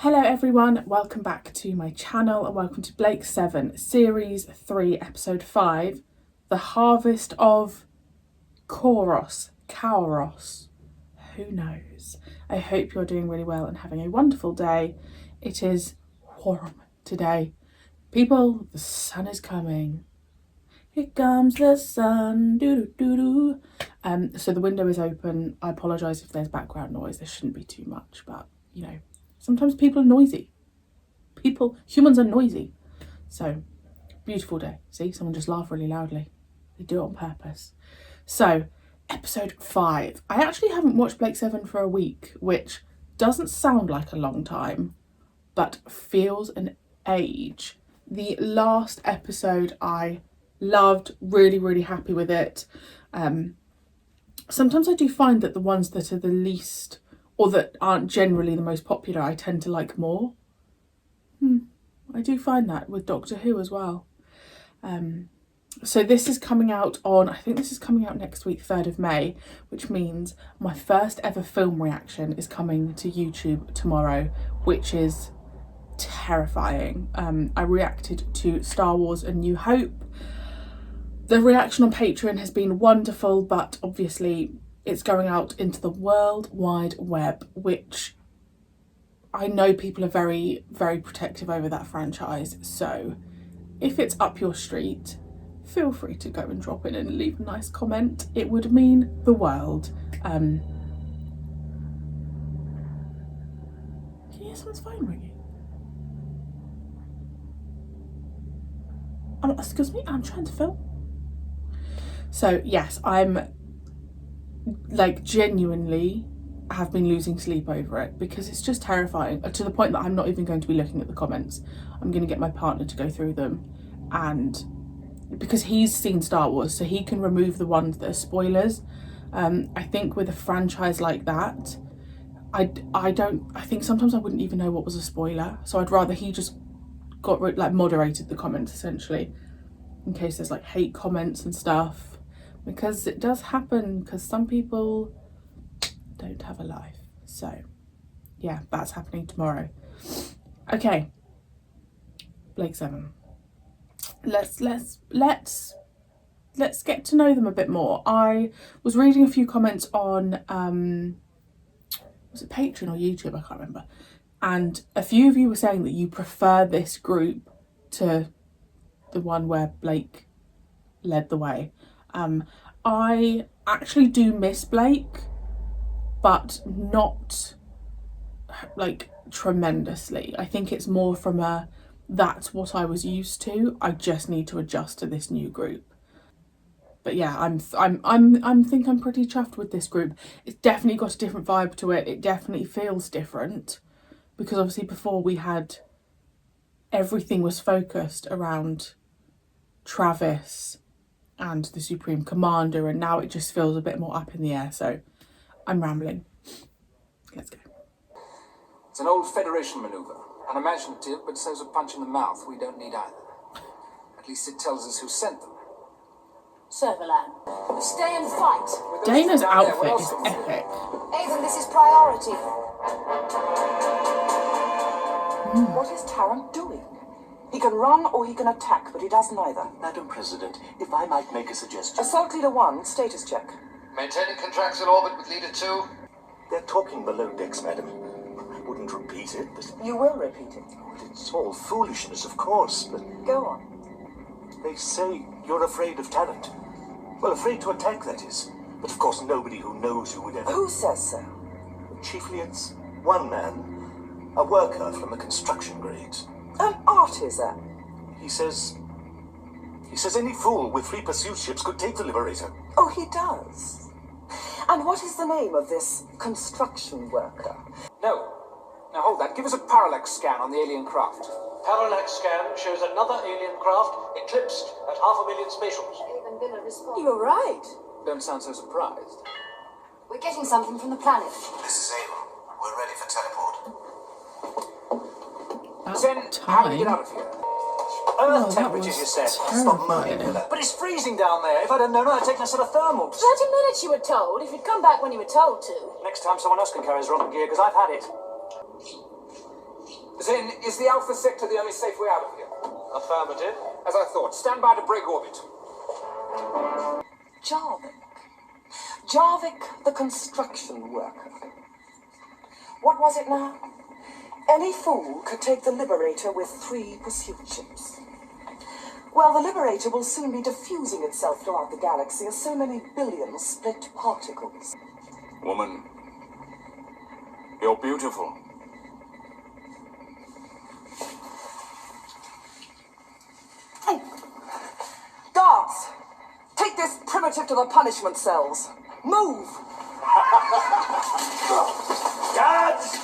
Hello everyone, welcome back to my channel and welcome to Ep.7, Series 3, Episode 5, The Harvest of Kairos. Who knows? I hope you're doing really well and having a wonderful day. It is warm today. People, the sun is coming. Here comes the sun, doo-doo-doo-doo. So the window is open. I apologise if there's background noise. There shouldn't be too much, but you know, sometimes people are noisy. Humans are noisy. So, beautiful day. See, someone just laughed really loudly. They do it on purpose. So, Episode 5. I actually haven't watched Ep.7 for a week, which doesn't sound like a long time, but feels an age. The last episode I loved, really happy with it. Sometimes I do find that the ones that are the least, or that aren't generally the most popular, I tend to like more. I do find that with Doctor Who as well. So this is coming out on, I think this is coming out next week, 3rd of May, which means my first ever film reaction is coming to YouTube tomorrow, which is terrifying. I reacted to Star Wars A New Hope. The reaction on Patreon has been wonderful, but obviously it's going out into the World Wide Web, which I know people are very protective over that franchise. So if it's up your street, feel free to go and drop in and leave a nice comment. It would mean the world. Can you hear someone's phone ringing? Excuse me, I'm trying to film. So yes, I'm like genuinely have been losing sleep over it because it's just terrifying, to the point that I'm not even going to be looking at the comments. I'm going to get my partner to go through them, and because he's seen Star Wars, so he can remove the ones that are spoilers. I think with a franchise like that, I think sometimes I wouldn't even know what was a spoiler, so I'd rather he just moderated the comments essentially, in case there's like hate comments and stuff, because it does happen, because some people don't have a life. So yeah, that's happening tomorrow. Okay, Ep.7. Let's get to know them a bit more. I was reading a few comments on was it Patreon or YouTube? I can't remember. And a few of you were saying that you prefer this group to the one where Blake led the way. I actually do miss Blake, but not like tremendously. I think it's more from a, that's what I was used to. I just need to adjust to this new group. But yeah, I'm pretty chuffed with this group. It's definitely got a different vibe to it. It definitely feels different, because obviously before we had, everything was focused around Travis and the Supreme Commander, and now it just feels a bit more up in the air. So I'm rambling. Let's go. It's an old Federation maneuver. Unimaginative, but says a punch in the mouth. We don't need either. At least it tells us who sent them. Serverland. Stay and fight. Dana's outfit is epic. Aiden, this is priority. What is Tarrant doing? He can run or he can attack, but he does neither. Madam President, if I might make a suggestion. Assault Leader 1, status check. Maintaining contractile orbit with Leader 2. They're talking below decks, madam. I wouldn't repeat it, but... You will repeat it. Well, it's all foolishness, of course, but... Go on. They say you're afraid of Tarrant. Well, afraid to attack, that is. But of course nobody who knows you would ever... Who says so? Chiefly it's one man. A worker from the construction grades. An artisan. He says any fool with 3 pursuit ships could take the Liberator. Oh, he does. And what is the name of this construction worker? No. Now hold that. Give us a parallax scan on the alien craft. Parallax scan shows another alien craft eclipsed at 500,000 spatials. Even Villa respond. You're right. Don't sound so surprised. We're getting something from the planet. This is Able. We're ready for teleport. Then, how do we get out of here? Earth temperatures, you said. Stop moaning, Villa. But it's freezing down there. If I'd have known, I'd taken a set of thermals. 30 minutes you were told. If you'd come back when you were told to. Next time someone else can carry his rocket gear, because I've had it. Zen, is the Alpha Sector the only safe way out of here? Affirmative. As I thought, stand by to break orbit. Jarvik. Jarvik, the construction worker. What was it now? Any fool could take the Liberator with 3 pursuit ships. Well, the Liberator will soon be diffusing itself throughout the galaxy as so many billion split particles. Woman, you're beautiful. Guards! Take this primitive to the punishment cells. Move! Guards!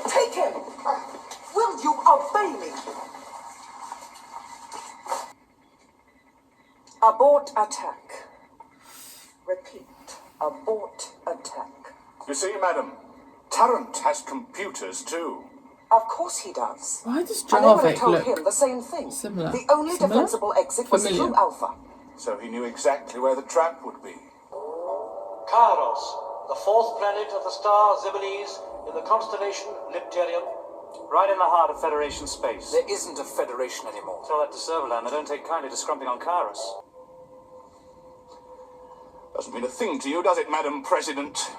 Take him! Will you obey me? Abort attack. Repeat. Abort attack. You see, madam, Tarrant has computers too. Of course he does. Why does And they would have Jarvik told look him the same thing. similar? The only Similar? defensible exit was Familiar. through Alpha. So he knew exactly where the trap would be. Kairos, the 4th planet of the star Zibeles in the constellation Lipterium. Right in the heart of Federation space. There isn't a Federation anymore. Tell that to Serverland. They don't take kindly to scrumping on Kairos. Doesn't mean a thing to you, does it, Madam President?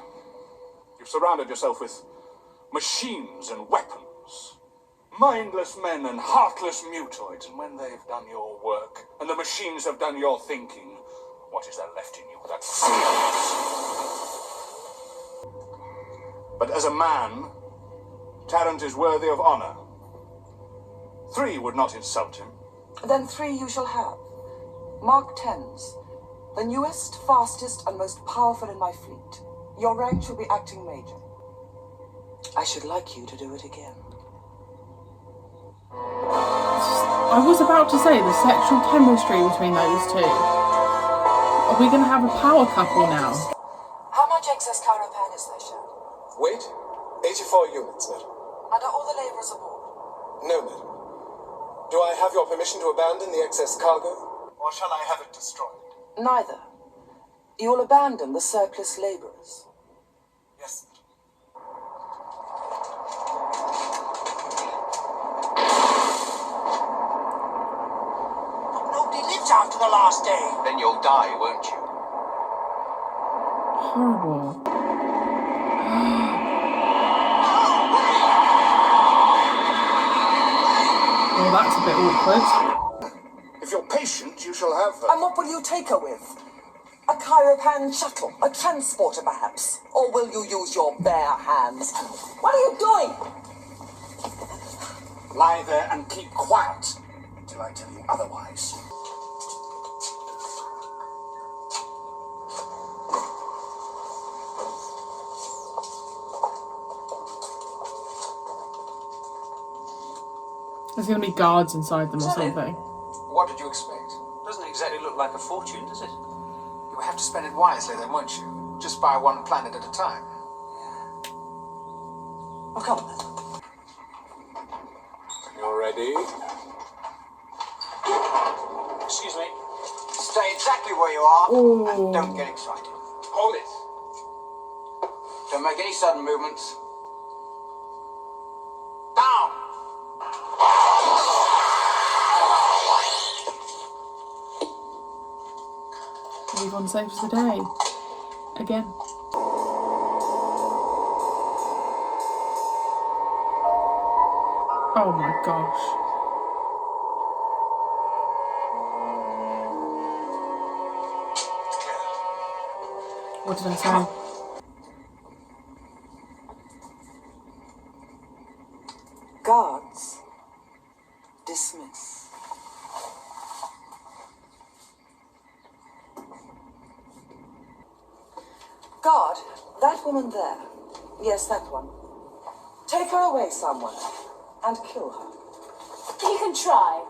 You've surrounded yourself with machines and weapons. Mindless men and heartless mutoids. And when they've done your work, and the machines have done your thinking, what is there left in you but fear? But as a man, Tarrant is worthy of honor. 3 would not insult him. Then 3 you shall have. Mark 10s. The newest, fastest, and most powerful in my fleet. Your rank shall be acting major. I should like you to do it again. I was about to say the sexual chemistry between those two. Are we going to have a power couple now? How much excess caravan is there, Sharon? Weight? 84 units, madam. And are all the labourers aboard? No, madam. Do I have your permission to abandon the excess cargo? Or shall I have it destroyed? Neither. You will abandon the surplus labourers. Yes, madam. Nobody lives after the last day. Then you'll die, won't you? Horrible. Well, that's a bit awkward. If you're patient, you shall have her. And what will you take her with? A Kairopan shuttle? A transporter, perhaps? Or will you use your bare hands? What are you doing? Lie there and keep quiet till I tell you otherwise. There's going to be guards inside them or something. What did you expect? Doesn't exactly look like a fortune, does it? You would have to spend it wisely then, won't you? Just buy one planet at a time. Oh, come on then. You're ready? Excuse me. Stay exactly where you are Ooh. and don't get excited. Hold it. Don't make any sudden movements. Down! Everyone saves the day. Again. Oh my gosh. What did I say? Guards, dismiss. Guard, that woman there. Yes, that one. Take her away somewhere and kill her. He can try.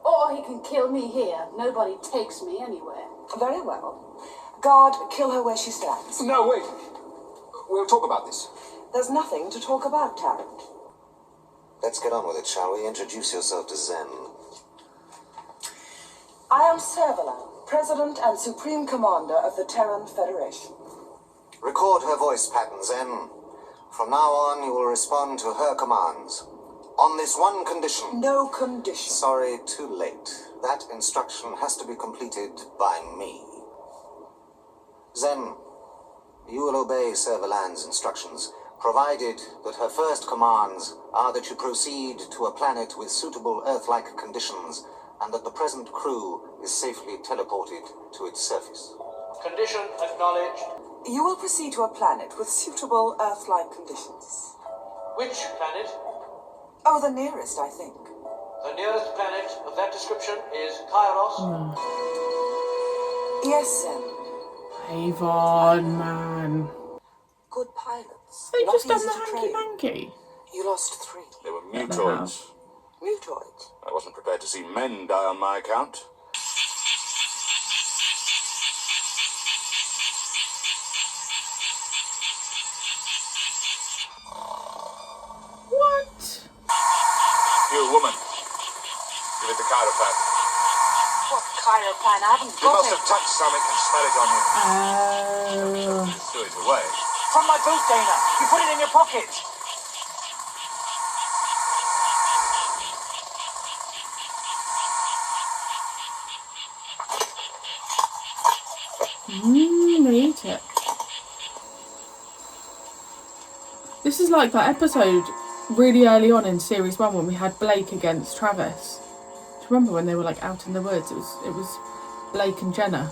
Or he can kill me here. Nobody takes me anywhere. Very well. Guard, kill her where she stands. No, wait. We'll talk about this. There's nothing to talk about, Tarrant. Let's get on with it, shall we? Introduce yourself to Zen. I am Servalan, President and Supreme Commander of the Terran Federation. Record her voice pattern, Zen. From now on, you will respond to her commands. On this one condition. No condition. Sorry, too late. That instruction has to be completed by me. Zen, you will obey Sir Valan's instructions, provided that her first commands are that you proceed to a planet with suitable Earth-like conditions, and that the present crew is safely teleported to its surface. Condition acknowledged. You will proceed to a planet with suitable Earth-like conditions. Which planet? Oh, the nearest, I think. The nearest planet of that description is Kairos. Yes, Zen. Avon, man. Good pilots. They Not just done easy the to train. hanky-panky. You lost 3. They were Yeah, they mutoids. Mutoids. I wasn't prepared to see men die on my account. What? You, woman. Give it the chiroplan. What chiroplan? I haven't You got must it. have touched something and smell it on you. Just threw it away. From my boot, Dana. You put it in your pocket. They eat it. This is like that episode really early on in series 1 when we had Blake against Travis. Do you remember when they were like out in the woods? It was Blake and Jenna.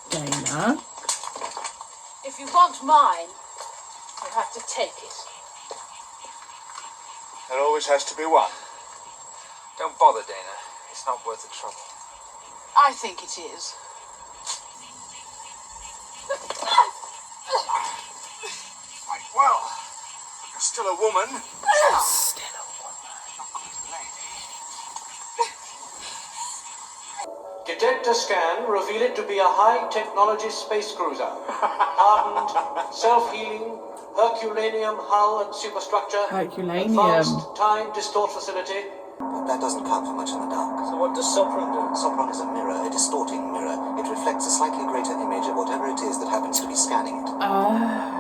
Dana. If you want mine, you have to take it. There always has to be one. Don't bother, Dana. It's not worth the trouble. I think it is. Right, well, you're still a woman. Detector scan reveal it to be a high-technology space cruiser. Hardened, self-healing, Herculaneum hull and superstructure. Herculaneum. Advanced time distort facility. But that doesn't count for much in the dark. So what does Sopron do? Sopron is a mirror, a distorting mirror. It reflects a slightly greater image of whatever it is that happens to be scanning it.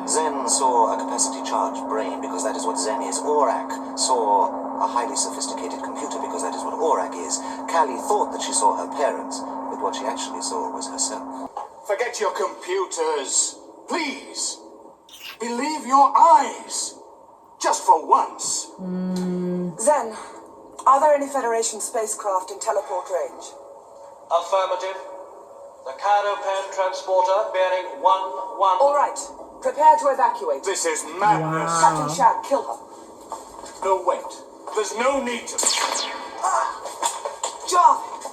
Zen saw a capacity-charged brain because that is what Zen is. Aurak saw a highly sophisticated computer because that is what Aurak is. Callie thought that she saw her parents, but what she actually saw was herself. Forget your computers. Please. Believe your eyes. Just for once. Zen, are there any Federation spacecraft in teleport range? Affirmative. The Chiropan transporter bearing 1-1. All right. Prepare to evacuate. This is madness. Captain Shag, kill her. No, wait. There's no need to. Jarvik!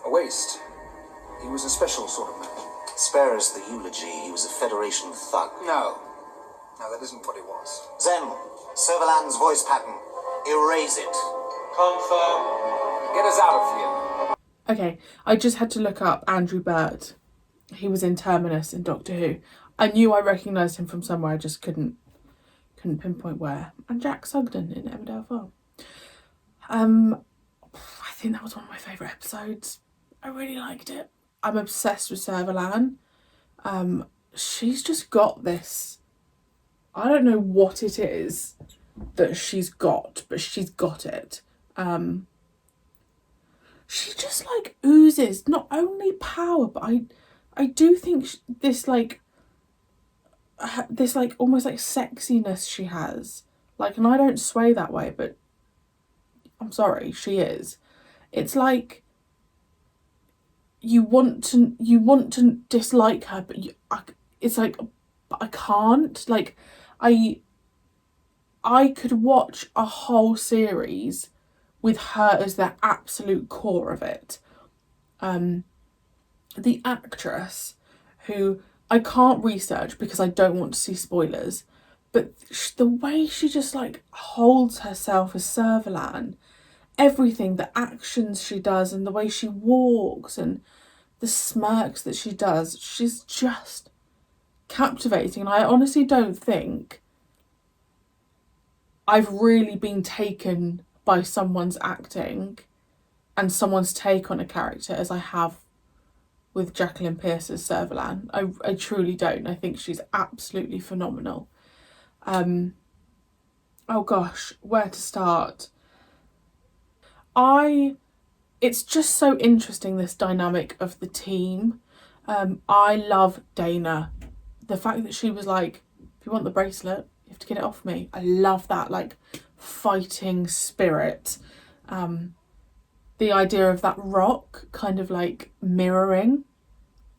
A waste. He was a special sort of man. Spare us the eulogy, he was a Federation thug. No. No, that isn't what he was. Zen, Servalan's voice pattern. Erase it. Confirm. Get us out of here. Okay, I just had to look up Andrew Burt. He was in Terminus in Doctor Who. I knew I recognised him from somewhere, I just couldn't pinpoint where. And Jack Sugden in Ep.5. I think that was one of my favourite episodes. I really liked it. I'm obsessed with Servalan. She's just got this. I don't know what it is that she's got, but she's got it. She just like oozes not only power, but I do think this like almost like sexiness she has. Like, and I don't sway that way, but I'm sorry, she is. It's like you want to dislike her, but it's like, but I can't. Like, I could watch a whole series with her as the absolute core of it. The actress, who I can't research because I don't want to see spoilers, but the way she just like holds herself as Servalan, everything, the actions she does and the way she walks and the smirks that she does, she's just captivating. And I honestly don't think I've really been taken by someone's acting and someone's take on a character as I have with Jacqueline Pearce as Servalan. I truly don't. I think she's absolutely phenomenal. Oh gosh, where to start? It's just so interesting, this dynamic of the team. I love Dana. The fact that she was like, if you want the bracelet, you have to get it off me. I love that, like, fighting spirit. The idea of that rock kind of like mirroring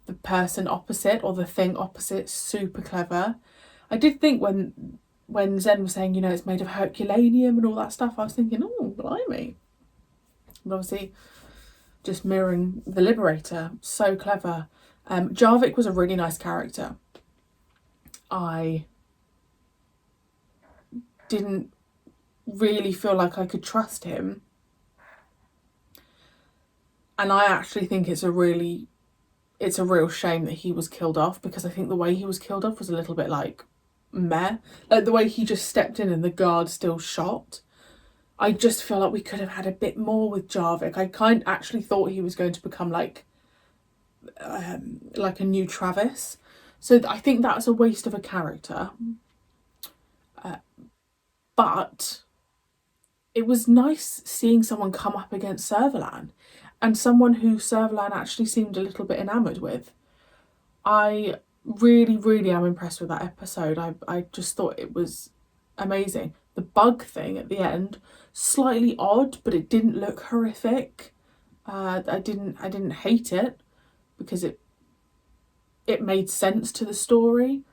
the person opposite or the thing opposite, super clever. I did think when Zen was saying, you know, it's made of Herculaneum and all that stuff, I was thinking, oh, blimey. But obviously, just mirroring the Liberator, so clever. Jarvik was a really nice character. I didn't really feel like I could trust him. And I actually think it's a real shame that he was killed off, because I think the way he was killed off was a little bit like meh. Like the way he just stepped in and the guard still shot. I just feel like we could have had a bit more with Jarvik. I actually thought he was going to become like a new Travis. So I think that's a waste of a character. But it was nice seeing someone come up against Servalan, and someone who Servalan actually seemed a little bit enamoured with. I really, really am impressed with that episode. I just thought it was amazing. The bug thing at the end, slightly odd, but it didn't look horrific. I didn't hate it, because it made sense to the story.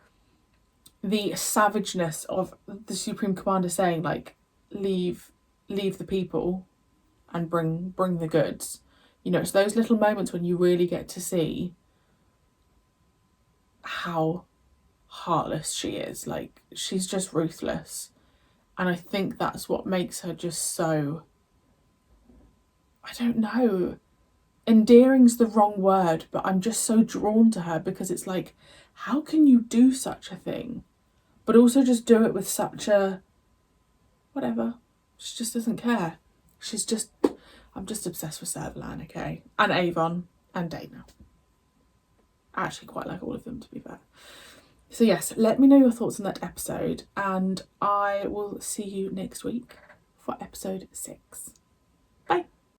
The savageness of the Supreme Commander saying, like, leave the people and bring the goods. You know, it's those little moments when you really get to see how heartless she is. Like, she's just ruthless. And I think that's what makes her just so, I don't know, endearing's the wrong word, but I'm just so drawn to her, because it's like, how can you do such a thing? But also just do it with such a, whatever. She just doesn't care. I'm just obsessed with Servalan, okay? And Avon and Dana. I actually quite like all of them, to be fair. So yes, let me know your thoughts on that episode, and I will see you next week for episode 6.